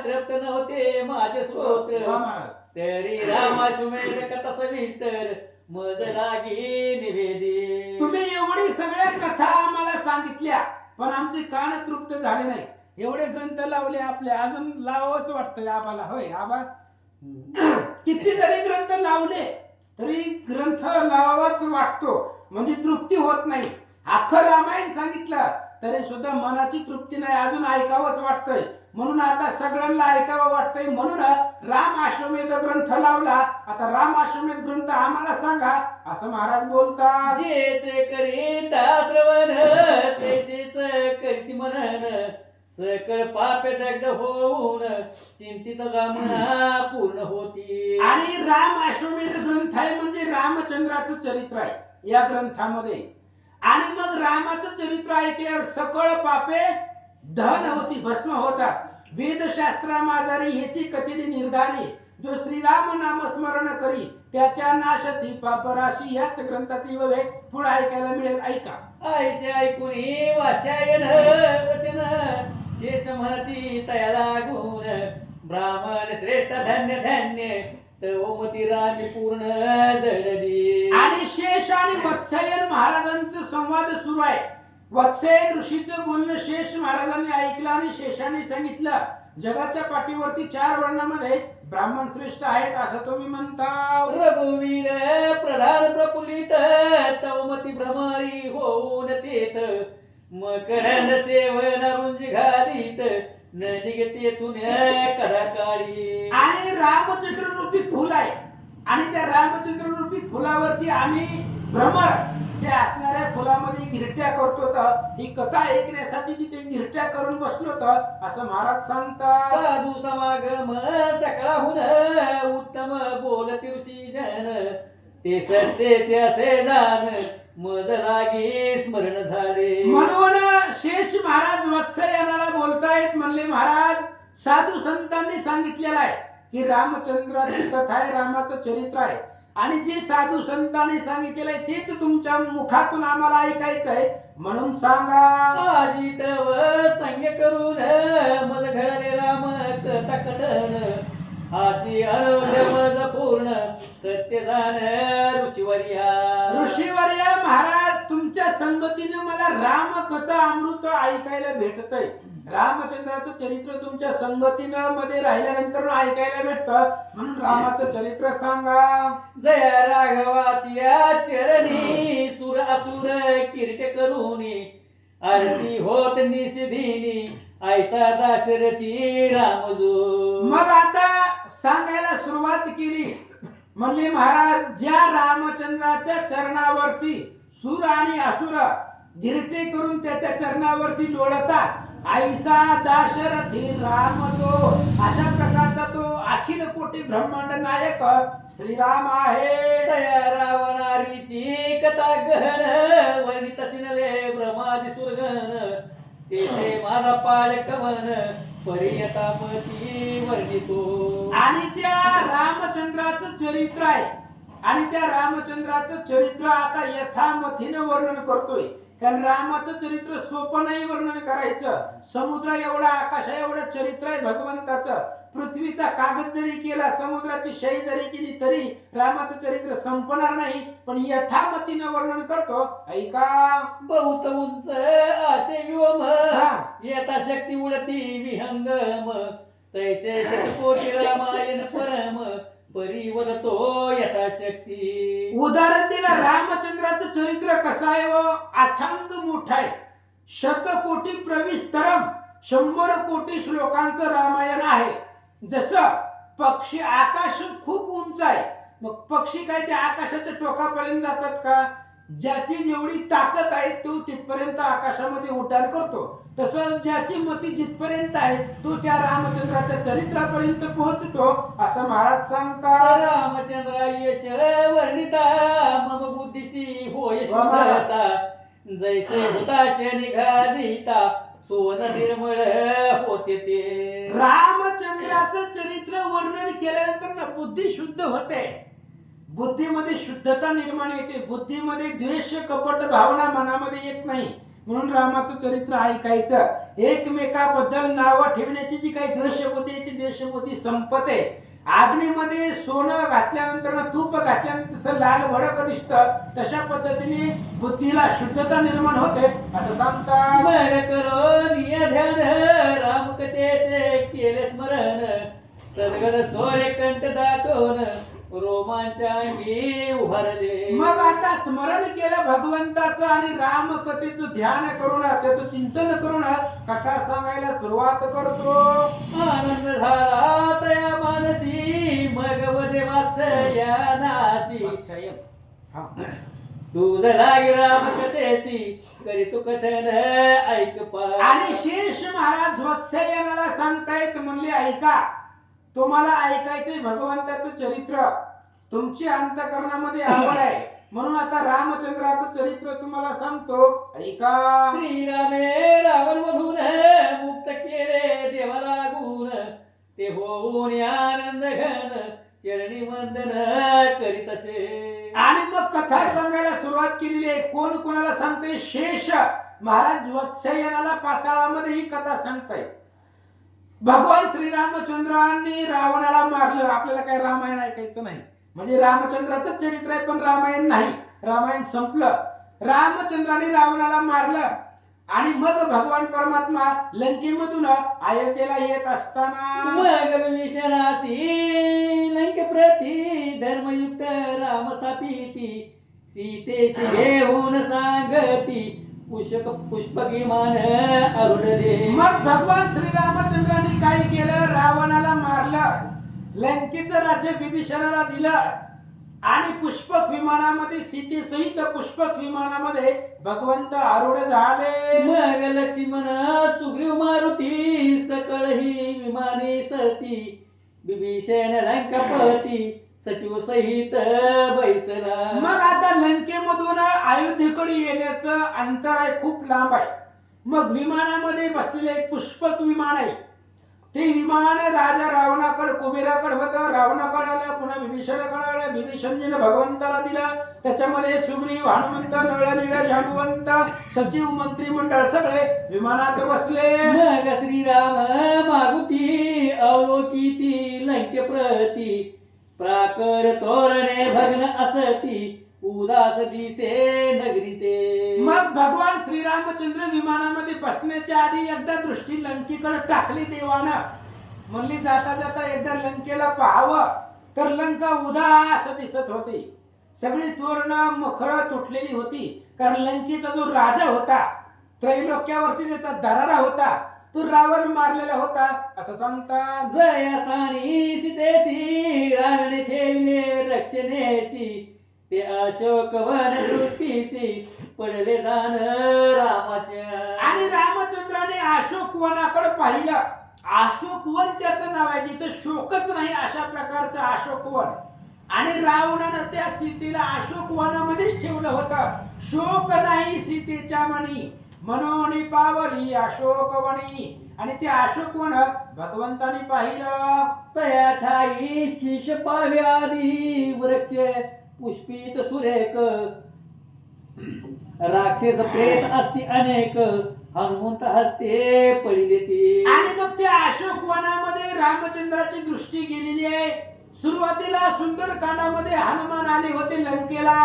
तृप्त नव्हते माझे स्तोत्र. वा महाराज. तरी रामाश्वमेध कथा सविस्तर मज लागी निवेदी. तुम्ही एवढी सगळ्या कथा आम्हाला सांगितल्या पण आमचे कान तृप्त झाले नाही. एवढे ग्रंथ लावले आपले, अजून लावावंच वाटतंय आम्हाला. होय आबा, किती जरी ग्रंथ लावले तरी ग्रंथ लावावाच वाटतो, म्हणजे तृप्ती होत नाही. अख्खं रामायण सांगितलं तरी सुद्धा मनाची तृप्ती नाही, अजून ऐकावंच वाटतंय. म्हणून आता सगळ्यांना ऐकावं वाटतंय, म्हणून राम अश्वमेध ग्रंथ लावला. आता राम अश्वमेध ग्रंथ आम्हाला सांगा असं महाराज बोलतात. जेचे करीता श्रवण तेचेच करीती मनन सकळ पाप दग्ध होऊन चिंतित कामना पूर्ण होती. आणि राम अश्वमेध ग्रंथ आहे म्हणजे रामचंद्राचं चरित्र आहे या ग्रंथामध्ये. आणि मग रामाचं चरित्र ऐकल्यावर सकळ पापे दहन होती, भस्म होतात. वेदशास्त्रामाजारी ह्याची कथित निर्धारी जो श्रीराम नाम स्मरण करी त्याच्या नाशती पापराशी याच ग्रंथातली ववे पुढे ऐकायला मिळेल. ऐका. आईचे ऐकून वाचायन वचन शेष म्हणती तया लागून ब्राह्मण श्रेष्ठ धन्य धन्य तवमती रामी पूर्ण जडली. आणि शेष आणि वत्सयन महाराजांचं संवाद सुरू आहे. वत्सयन ऋषीचं बोलणं शेष महाराजांनी ऐकलं आणि शेषाने सांगितलं जगाच्या पाठीवरती 4 वर्णामध्ये ब्राह्मण श्रेष्ठ आहेत असं तुम्ही म्हणता. रघुवीर प्रधान प्रफुल्लित तवमती भ्रमरी होऊन तेथ मकरंद सेवन रुंज घालीत न निघते तुन कदा काळी. आणि रामचंद्र रूपी फुल आहे आणि त्या रामचंद्र रूपी फुलावरती आम्ही भ्रमर ते असणाऱ्या फुलामध्ये गिरट्या करतो. ही कथा ऐकण्यासाठी तिथे गिरट्या करून बसलो तर असं महाराज सांगतात. साधू समागम सकळाहून उत्तम बोलती ऋषी जन ते सत्तेचे असे जाण मज लागी स्मरण झाले. म्हणून शेष महाराज वत्सयानाला बोलतायत. म्हणले महाराज साधू संतांनी सांगितलेलं आहे की रामचंद्राची कथा आहे, रामाचं चरित्र आहे. आणि जे साधू संतांनी सांगितलेलं आहे तेच तुमच्या मुखातून आम्हाला ऐकायचं आहे. म्हणून सांगा. आजी तव संग करून मज घडले राम कथा कथन हाची आरोग्य मज पूर्ण सत्य जाण ऋषीवर्या. ऋषीवर्या महाराज तुमच्या संगतीने मला राम कथा अमृत ऐकायला भेटतंय. रामचंद्राचं चरित्र तुमच्या संगतीनं मध्ये राहिल्यानंतर ऐकायला भेटतं. म्हणून रामाचं चरित्र सांगा. जया राघवाची चरणी सुर असुर कीर्त करूनी आरती होत निषेधिनी ऐसा दाशरथी रामजो. मग आता सांगायला सुरुवात केली. म्हणले महाराज ज्या रामचंद्राच्या चरणावरती सुर आणि असुर गिरटे करून त्याच्या चरणावरती लोळतात ऐसा दाशरथी राम तो, अशा प्रकारचा तो अखिल कोटी ब्रह्मांड नायक श्रीराम आहे. तया रावणारीची कथा गहन वर्णित सिनले ब्रह्मादी सुरगण तेथे माझा पाळ कमन परियतापती वर्णितो. आणि त्या रामचंद्राचं चरित्र आहे आणि त्या रामचंद्राचं चरित्र आता यथामथीनं वर्णन करतोय. कारण रामाचं चरित्र सोपं नाही वर्णन करायचं. समुद्र एवढा आकाशा एवढं चरित्र आहे भगवंताचं. पृथ्वीचा कागद जरी केला, समुद्राची शाई जरी केली तरी रामाचं चरित्र संपणार नाही. पण यथामतीनं वर्णन करतो. ऐका. बहुत उंच असे व्योम येता शक्ती उडती विहंगम तैसे शतकोटी रामायण परम परिवरतो यथाशक्ती. उदाहरण दिलं रामचंद्राचं चरित्र कसं आहे व अथांग मोठं आहे. शतकोटी प्रविस्तरम 100 कोटी श्लोकांचं रामायण आहे. जसं पक्षी आकाश खूप उंच आहे, मग पक्षी काय त्या आकाशाच्या टोकापर्यंत जातात का? ज्याची जेवढी ताकद आहे तो तिथपर्यंत आकाशामध्ये उड्डाण करतो. तसं ज्याची मती जिथपर्यंत आहे तो त्या रामचंद्राच्या चरित्रापर्यंत पोहोचतो असं महाराज सांगतात. रामचंद्र यश वर्णिता मम बुद्धीसी होय शुद्धता जैसे हुताश निघालिता सोन निर्मळ होते ते. रामचंद्राचं चरित्र वर्णन केल्यानंतर ना बुद्धी शुद्ध होते. बुद्धीमध्ये शुद्धता निर्माण येते. बुद्धीमध्ये द्वेष कपट भावना मनामध्ये येत नाही. म्हणून रामाचं चरित्र ऐकायचं. एकमेकाबद्दल नावं ठेवण्याची जी काही द्वेषबुद्धी आहे ती द्वेषबुद्धी संपते. अग्नीमध्ये सोनं घातल्यानंतर तूप घातल्यानंतर जसं लाल भडक दिसतं तशा पद्धतीने बुद्धीला शुद्धता निर्माण होते असं सांगतात. मन करो निय ध्यान रामकथेचे केले स्मरण सदगत सोरे कंठ दाटून रोमांचांगी उभारले. मग आता स्मरण केलं भगवंताचं आणि रामकथेचं ध्यान करून त्याचं चिंतन करून कथा सांगायला सुरुवात करतो. आनंद झाला तया मानसी मग वदे वात्सया नासी तुझ लागे राम कथेसी करी तू कथन ऐक पा. आणि शेष महाराज वत्सयानाला सांगतायत म्हणले ऐका. तुम्हाला ऐकायचंय भगवंताचं चरित्र. तुमची अंतःकरणामध्ये आवड आहे म्हणून आता रामचंद्राचं चरित्र तुम्हाला सांगतो ऐका. श्रीरामे रावण वधून मुक्त केले देवा लागून ते होऊन आनंद घन चरणी वंदन करीत असे. आणि मग कथा सांगायला सुरुवात केलेली आहे. कोण कोणाला सांगते? शेष महाराज वत्सयानाला पाताळामध्ये ही कथा सांगताय. भगवान श्रीरामचंद्रांनी रावणाला मारलं. आपल्याला काय रामायण ऐकायचं नाही. म्हणजे रामचंद्राचं चरित्र आहे पण रामायण नाही. रामायण संपलं. रामचंद्राने रावणाला मारलं आणि मग भगवान परमात्मा लंकेमधून अयोध्येला येत असताना मग विभीषणासी लंक प्रती धर्मयुक्त राम स्थापिती सीतेसी घेऊन सांगती पुष्पक विमान अरुणले. मग भगवान श्रीरामचंद्रांनी काय केलं? रावणाला मारलं. लंकेचं राज्य विभीषणाला दिलं आणि पुष्पक विमानामध्ये सीतेसहित पुष्पक विमानामध्ये भगवंत आरूढ झाले. मग लक्ष्मण सुग्रीव मारुती सकळ ही विमाने सती विभीषण लंकापती सचिव सहित बैसला. मग आता लंकेमधून अयोध्येकडे येण्याचं अंतर आहे, खूप लांब आहे. मग विमानामध्ये बसलेले एक पुष्पक विमान आहे. ते विमान राजा रावणाकडे कुबेराकडे होतं. रावणाकडे आलं, पुन्हा विभीषणाकडे आलं. विभीषणजीने भगवंताला दिलं. त्याच्यामध्ये सुग्रीव हनुमंत नळनीळ जाणवंत सचिव मंत्रिमंडळ सगळे विमानात बसले. मग श्रीराम मारुती अवलोकिती लंके प्रती प्राकर तोरणे भग्न असती उदास दिसे नगरी ते. मग भगवान श्रीरामचंद्र विमानामध्ये बसण्याच्या आधी एकदा दृष्टी लंकेकडे टाकली देवानं. म्हणली जाता जाता एकदा लंकेला पाहावं. तर लंका उदास दिसत होती. सगळी तोरण मखळ तुटलेली होती. कारण लंकेचा जो राजा होता, त्रैलोक्यावरती ज्याचा दरारा होता, तो रावण मारलेला होता असं सांगतात. जयस्थानी सीतेसी रावणे ठेवले रक्षणेसी ते अशोक वन दृष्टीसी पडले जाण रामाच्या. आणि रामचंद्राने अशोक वनाकडे पाहिलं. अशोक वन त्याचं नाव आहे, जिथे शोकच नाही अशा प्रकारचं अशोक वन. आणि रावणानं त्या सीतेला अशोक वनामध्येच ठेवलं होतं. शोक नाही सीतेच्या मनी मनोनी पावली अशोक वनी. आणि ते अशोक वन भगवंतानी पाहिलं. तया ठाई शीश पावे आदी वृक्ष पुष्पित सुरेख राक्षस प्रेत असती अनेक हनुमंत हस्ते पडिले ती. आणि मग त्या अशोक वनामध्ये रामचंद्राची दृष्टी गेलेली आहे. सुरुवातीला सुंदरकांडामध्ये हनुमान आले होते लंकेला.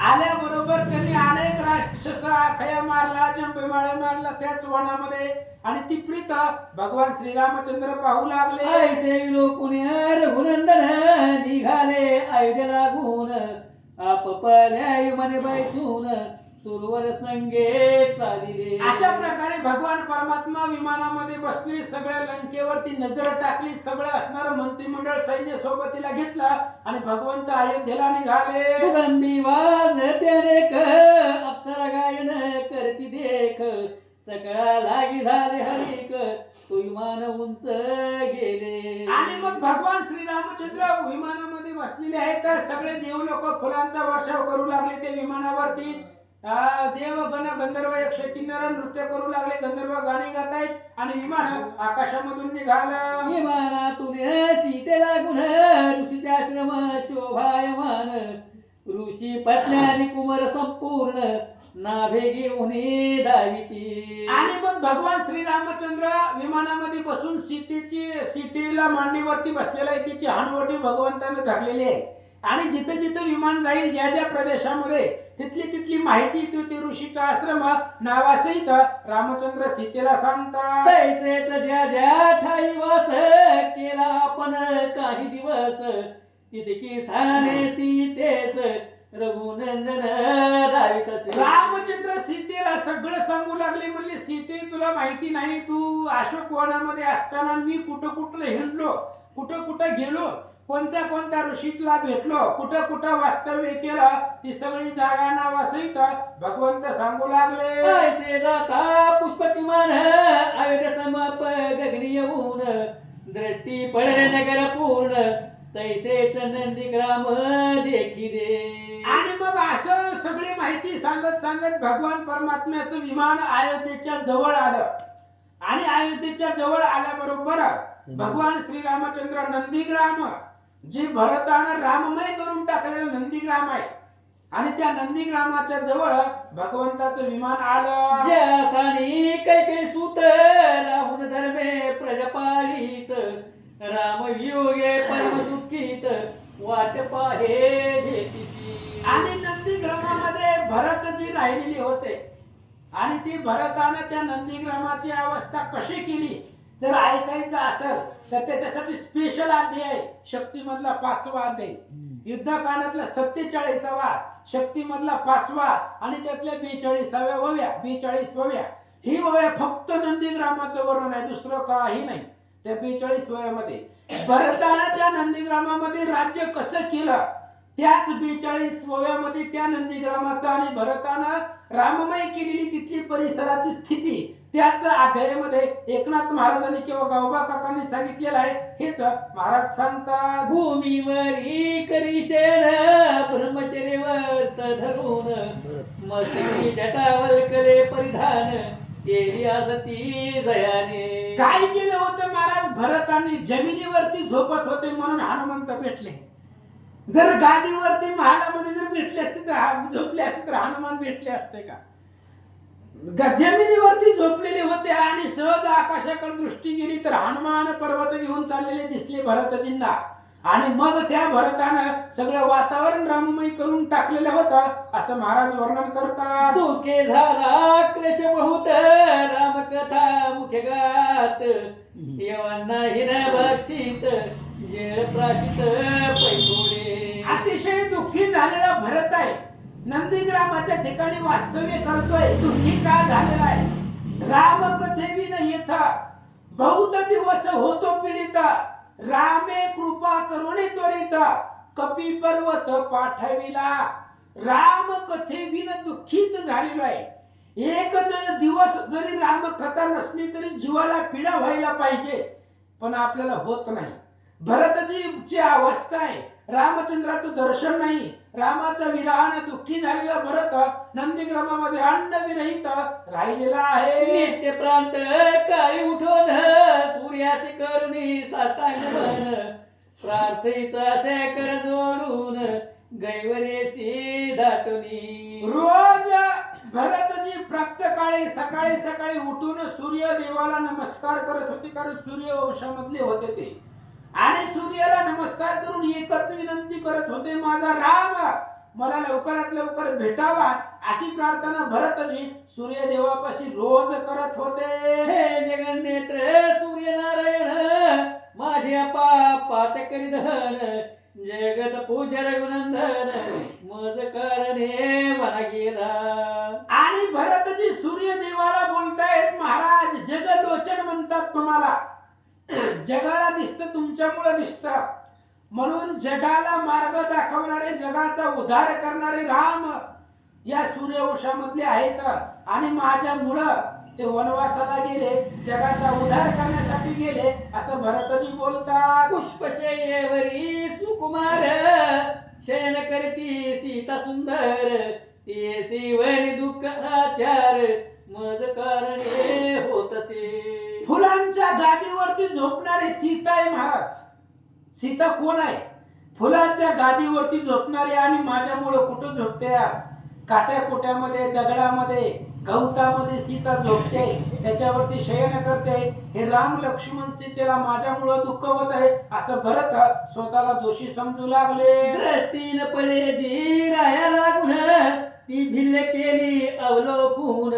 आल्याबरोबर त्यांनी अनेक राक्षस आखया मारला, जंपेमाळे मारला त्याच वनामध्ये. आणि ती प्रीत भगवान श्रीरामचंद्र पाहू लागले. ऐसे विलोकुन रघुनंदन निघाले अयोध्या लागून आपल्या मने बैसून सुरवर संगे चालिले. अशा प्रकारे भगवान परमात्मा विमानामध्ये बसले, सगळ्या लंकेवरती नजर टाकली, सगळं असणारं मंत्रिमंडळ सैन्य सोबतीला घेतला आणि भगवंत अयोध्येला निघाले. सुगंधी वाजते अनेक अप्सरा गायन करती देख, सकाळ लागी झाले हरिक तो विमान उंच गेले. आणि मग भगवान श्रीरामचंद्र विमानामध्ये बसलेले आहेत, तर सगळे देव लोक फुलांचा वर्षाव करू लागले ते विमानावरती. देव गण गंधर्व यक्ष किन्नर नृत्य करू लागले, गंधर्व गाणी गातायत आणि विमान आकाशामधून निघालं. विमानातून सीते लागून ऋषीचे आश्रम शोभायमान, ऋषी पटल्याने कुमार संपूर्ण नाभे घेऊन धाविती. आणि मग भगवान श्रीरामचंद्र विमानामध्ये बसून सीतेला मांडीवरती बसलेला आहे, तिची हानवटी भगवंताने धरलेली आहे. आणि जिथे जिथे विमान जाईल, ज्या ज्या प्रदेशामध्ये तिथली माहिती ते ऋषीचा आश्रम नावासहित रामचंद्र सीतेला सांगतात. तैसेच ज्या ज्या ठाई वास केला आपण काही दिवस, तितकी स्थाने ती तेच रघुनंदन धावित असे. रामचंद्र सीतेला सगळं सांगू लागले, म्हणले सीते तुला माहिती नाही, तू अशोक वनामध्ये असताना मी कुठं हिंडलो, कुठं गेलो, कोणत्या ऋषीला भेटलो, कुठं वास्तव्य केलं, ती सगळी जागा नावासहित भगवंत सांगू लागले. ऐसे जाता पुष्पकिमान अयोध्या समाप गगनी येऊन, दृष्टी पडले नगर पूर्ण तैसेच नंदीग्राम देखिले. आणि मग असं सगळी माहिती सांगत भगवान परमात्म्याचं विमान अयोध्येच्या जवळ आलं. आणि अयोध्येच्या जवळ आल्याबरोबर भगवान श्रीरामचंद्र नंदीग्राम, जे भरतानं राममय करून टाकलेलं नंदीग्राम आहे, आणि त्या नंदीग्रामाच्या जवळ भगवंताचं विमान आलं. ज्या स्थानी कैके सूत राहुन धर्मे प्रजपाळीत, राम वियोगे परम दुःखित वाट पाहे भेटीची. आणि नंदीग्रामामध्ये भरतजी राहिलेले होते. आणि ती भरतानं त्या नंदीग्रामाची अवस्था कशी केली जर ऐकायचं असेल तर त्याच्यासाठी स्पेशल अध्याय शक्तीमधला 5वा अध्याय, युद्धकांडातला 47वा, शक्तीमधला 5वा आणि त्यातल्या 42 वव्या. ही वव्या फक्त नंदीग्रामाचं वर्णन आहे, दुसरं काही नाही. त्या 42 वयामध्ये भरतानं त्या नंदीग्रामामध्ये राज्य कसं केलं, त्याच 42 वयामध्ये त्या नंदीग्रामाचा आणि भरतानं राममय केलेली तिथली परिसराची स्थिती त्याच अध्यायामध्ये एकनाथ महाराजांनी किंवा गावबा काकांनी सांगितलेलं आहे. हेच महाराज सांगतात. भूमीवरी करीशेन ब्रह्मचर्य व्रत धरून, मस्तकी जटावल्कले परिधान केली असती जयाने. काय केलं होतं महाराज भरतांनी? जमिनीवरती झोपत होते म्हणून हनुमंत भेटले. जर गादीवरती महालामध्ये जर भेटले असते तर झोपले असते तर हनुमान भेटले असते का? जमिनीवरती झोपलेले होते आणि सहज आकाशाकडे दृष्टी गेली तर हनुमान पर्वत घेऊन चाललेले दिसले भरतजींना. आणि मग त्या भरतानं सगळं वातावरण राममय करून टाकलेलं होतं असं महाराज वर्णन करतात. दुखे झाला क्लेश बहुत रामकथा मुखे गात, यवना हिन बक्षित जेळ प्राचित पैठोडे. अतिशय दुःखी झालेला भरत आहे, नंदीग्रामाच्या ठिकाणी वास्तव्य करतोय. दुःखी का झालेला आहे? राम कथेविन येथ बहुत दिवस होतो पीडित, रामे कृपा करुणी त्वरित कपी पर्वत पाठविला. राम कथेविन दुःखित झालेलो आहे. एक दिवस जरी राम कथा नसली तरी जीवाला पीडा व्हायला पाहिजे, पण आपल्याला होत नाही. भरतजीची अवस्था आहे, रामचंद्राचं दर्शन नाही. रामाच्या विरहाने दुःखी झालेला भरत नंदीग्रामामध्ये अन्न विरहित राहिलेला आहे. नित्य प्रांत काळी उठून सूर्यासी करुणी सातांगण, प्रार्थित असे कर जोडून गैवरेसी दाटुनी. रोज भरतजी प्रातःकाळी सकाळी उठून सूर्य देवाला नमस्कार करत होते, कारण सूर्यवंशामधले होते ते. आणि सूर्याला नमस्कार करून एकच विनंती करत होते, माझा राम मला लवकरात लवकर भेटावा, अशी प्रार्थना भरतजी सूर्यदेवापाशी रोज करत होते. हे जगन्नेत्र सूर्यनारायण माझे पात करी धन, जगत पूज्य रघुनंदन मज करणे वना गेला. आणि भरतजी सूर्यदेवाला बोलतायत, महाराज जगलोचन म्हणतात तुम्हाला. जगाला दिसतं तुमच्यामुळे दिसतं, म्हणून जगाला मार्ग दाखवणारे, जगाचा उद्धार करणारे राम या सूर्यवंशामधले आहेत. आणि माझ्यामुळं ते वनवासाला गेले, जगाचा उद्धार करण्यासाठी गेले असं भरतजी बोलतात. पुष्पशय्येवरी सुकुमार शयन करती सीता सुंदर ते शिवनी दुःख आचार मज करणे होतसे. फुलांच्या गादीवरती झोपणारी सीता आहे महाराज. सीता कोण आहे? फुलांच्या गादीवरती झोपणारी. आणि माझ्यामुळे कुठं झोपते? काट्या कोट्यामध्ये, दगडामध्ये, गवतामध्ये सीता झोपते, त्याच्यावरती शयन करते. हे राम लक्ष्मण सीतेला माझ्यामुळे दुःख होत आहे असं भरत स्वतःला दोषी समजू लागले. दृष्टीन पडे जी राया लागून ती भिल्ल केली अवलोकून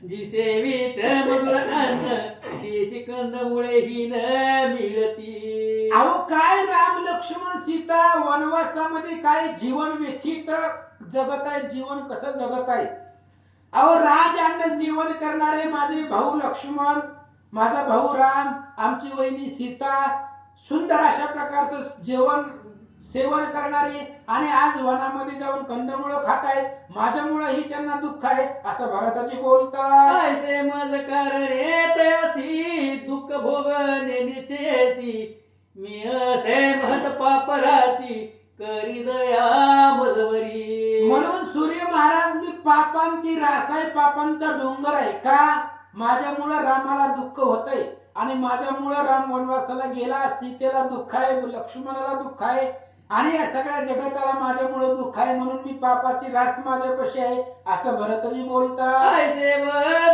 जी सेवित मधुर अन्न ती सिकंदमुळे ही न मिळती. अहो काय राम लक्ष्मण सीता वनवासामध्ये काय जीवन व्यथित जगत आहे, जीवन कसं जगत आहे. अहो राजअन्न जीवन करणारे माझे भाऊ लक्ष्मण, माझा भाऊ राम, आमची वहिनी सीता सुंदर अशा प्रकारचं जेवण सेवन करणारी, आणि आज वनामध्ये जाऊन कंदमुळं खात आहेत, माझ्यामुळेही त्यांना दुःख आहे असं भरताजी बोलतात. ऐसे मज करणे तयासी दुःख भोगणे निचेसी मी असे महत पापरासी करी दया मजवरी. म्हणून सूर्य महाराज मी पापांची रास आहे, पापांचा डोंगर आहे का? माझ्यामुळं रामाला दुःख होतंय आणि माझ्यामुळं राम वनवासाला गेला, सीतेला दुःख आहे, लक्ष्मणाला दुःख आहे आणि या सगळ्या जगताला माझ्यामुळं दुःख आहे, म्हणून मी पापाची रास माझ्यापाशी आहे असं भरतजी बोलतात. ऐसे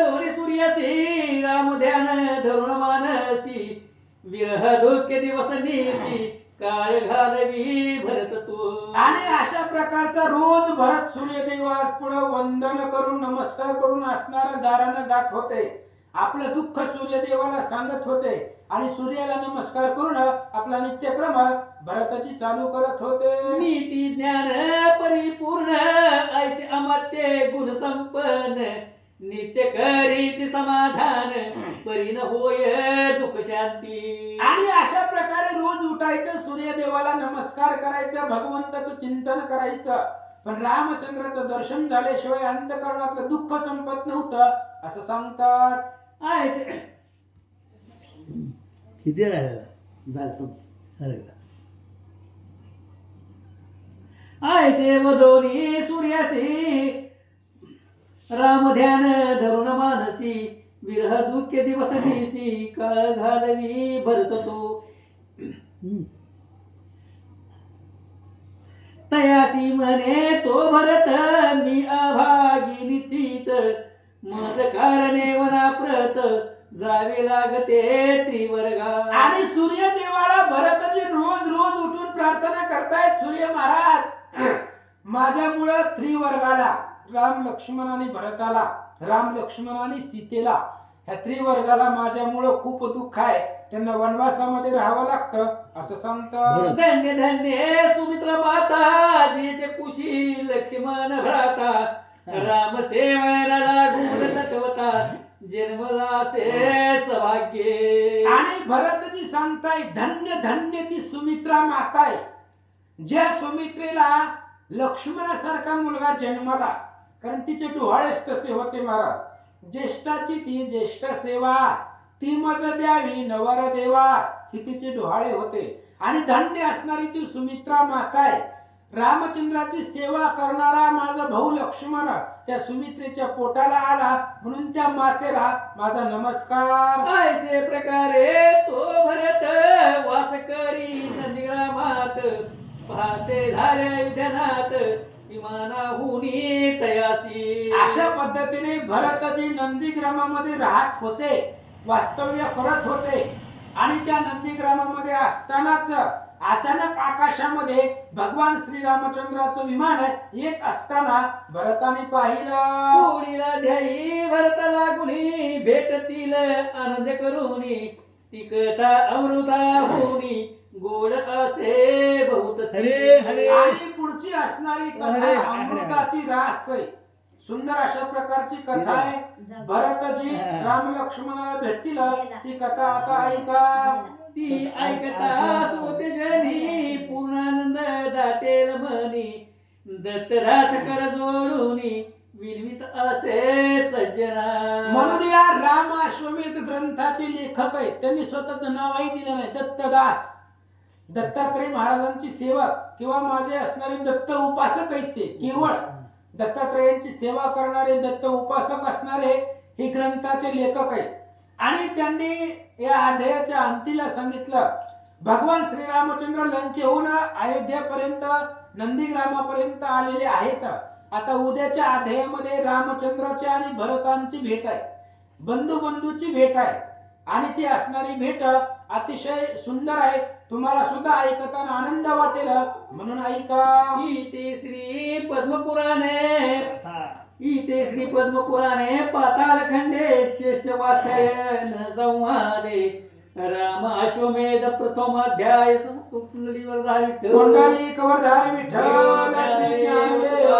दोन्ही सूर्यसी राम ध्यान धरुण मानसी विरह दुःख दिवस नीती काळ घालवी भरत तू. आणि अशा प्रकारचा रोज भरत सूर्यदेवा पुढे वंदन करून नमस्कार करून असणारा गारानं गात होते. आपलं दुःख सूर्यदेवाला सांगत होते आणि सूर्याला नमस्कार करून आपला नित्यक्रम भरताची चालू करत होते. नीती ज्ञान परिपूर्ण ऐसे अमर्त्य गुण संपन्न नित्य करीत समाधान परीन होय दुःख शांती. आणि अशा प्रकारे रोज उठायचं, सूर्यदेवाला नमस्कार करायचं, भगवंताचं चिंतन करायचं. पण रामचंद्राचं दर्शन झाल्याशिवाय अंतःकरणातलं दुःख संपत नव्हतं असं सांगतात. ऐसे किती राहिलं? झालं झालं का? ऐसे वदोनी सूर्यासी राम ध्यान धरुण मानसी विरह दुःख दिवस दिसी काळ घालवी भरत तो. तयासी म्हणे तो भरत मी अभागी निश्चित मज कारणे वनाप्रत जावे लागते त्रिवर्गा. आणि सूर्यदेवाला भरतजी रोज रोज उठून प्रार्थना करतायत. सूर्य महाराज माझ्यामुळं त्रिवर्गाला, राम लक्ष्मण आणि भरताला, राम लक्ष्मण आणि सीतेला, ह्या त्रिवर्गाला माझ्यामुळं खूप दुःख आहे, त्यांना वनवासामध्ये राहावं लागतं असं सांगतात. धन्य धन्य सुमित्र माता जिचे कुशी लक्ष्मण भ्राता राम सेवेला लागून तत्वता जन्मला से सौभाग्य. आणि भरतजी सांगताय धन्य धन्य ती सुमित्रा माता आहे, ज्या सुमित्रेला लक्ष्मणासारखा मुलगा जन्मला, कारण तिचे डोहाळेच तसे होते महाराज. ज्येष्ठाची ती ज्येष्ठ सेवा ती मज द्यावी नवर देवा ही तिचे डोहाळे होते. आणि धन्य असणारी ती सुमित्रा माता आहे. रामचंद्राची सेवा करणारा माझा भाऊ लक्ष्मण त्या सुमित्रेच्या पोटाला आला, म्हणून त्या मातेला माझा नमस्कार. ऐसे प्रकारे तो भरत वास करी नंदीग्रामात पाहते झाले अयोध्यानाथ विमानाहुनी तयासी. अशा पद्धतीने भरतजी नंदीग्रामामध्ये राहत होते, वास्तव्य करत होते. आणि त्या नंदीग्रामामध्ये असतानाच अचानक आकाशामध्ये भगवान श्रीरामचंद्राचं विमान येत असताना भरताने पाहिलं. पुढीला ध्यायी भरत लागुनी भेटतील आनंद करुनी तिकटा अमृता होनी गोड असे बहुत हरे हरे आणि पुढची असणारी कथा अरे, अरे, अमृताची रास आहे. सुंदर अशा प्रकारची कथा आहे. भरतजी हा. राम लक्ष्मणाला भेटतील ती कथा आता ऐका. ती ऐकता सोतेजनी पूर्णानंद दाटेल मनी दत्तदास कर जोडूनी विनवित असे सज्जना. म्हणून या राम अश्वमेध ग्रंथाचे लेखक आहेत. त्यांनी स्वतःच नावही दिलं नाही, दत्तदास. दत्तात्रय महाराजांची सेवक किंवा माझे असणारे दत्त उपासक आहेत. ते केवळ दत्तात्रयांची सेवा करणारे दत्त उपासक असणारे हे ग्रंथाचे लेखक आहेत. आणि त्यांनी या अध्यायाच्या अंतीला सांगितलं, भगवान श्रीरामचंद्र लंकेहून अयोध्यापर्यंत नंदीग्रामापर्यंत आलेले आहेत. आता उद्याच्या अध्यायामध्ये रामचंद्राची आणि भरतांची भेट आहे, बंधू बंधूची भेट आहे. आणि ती असणारी भेट अतिशय सुंदर आहे. तुम्हाला सुद्धा ऐकताना आनंद वाटेल, म्हणून ऐका. इथे श्री पद्मपुराणे इथे श्री पद्मपुराणे पाताल खंडे शेष वाचयन संवादे राम अश्वमेध प्रथम अध्याय कुंडलीवर कोंडाली कवरधारी विठ्ठल श्री ज्ञानदेव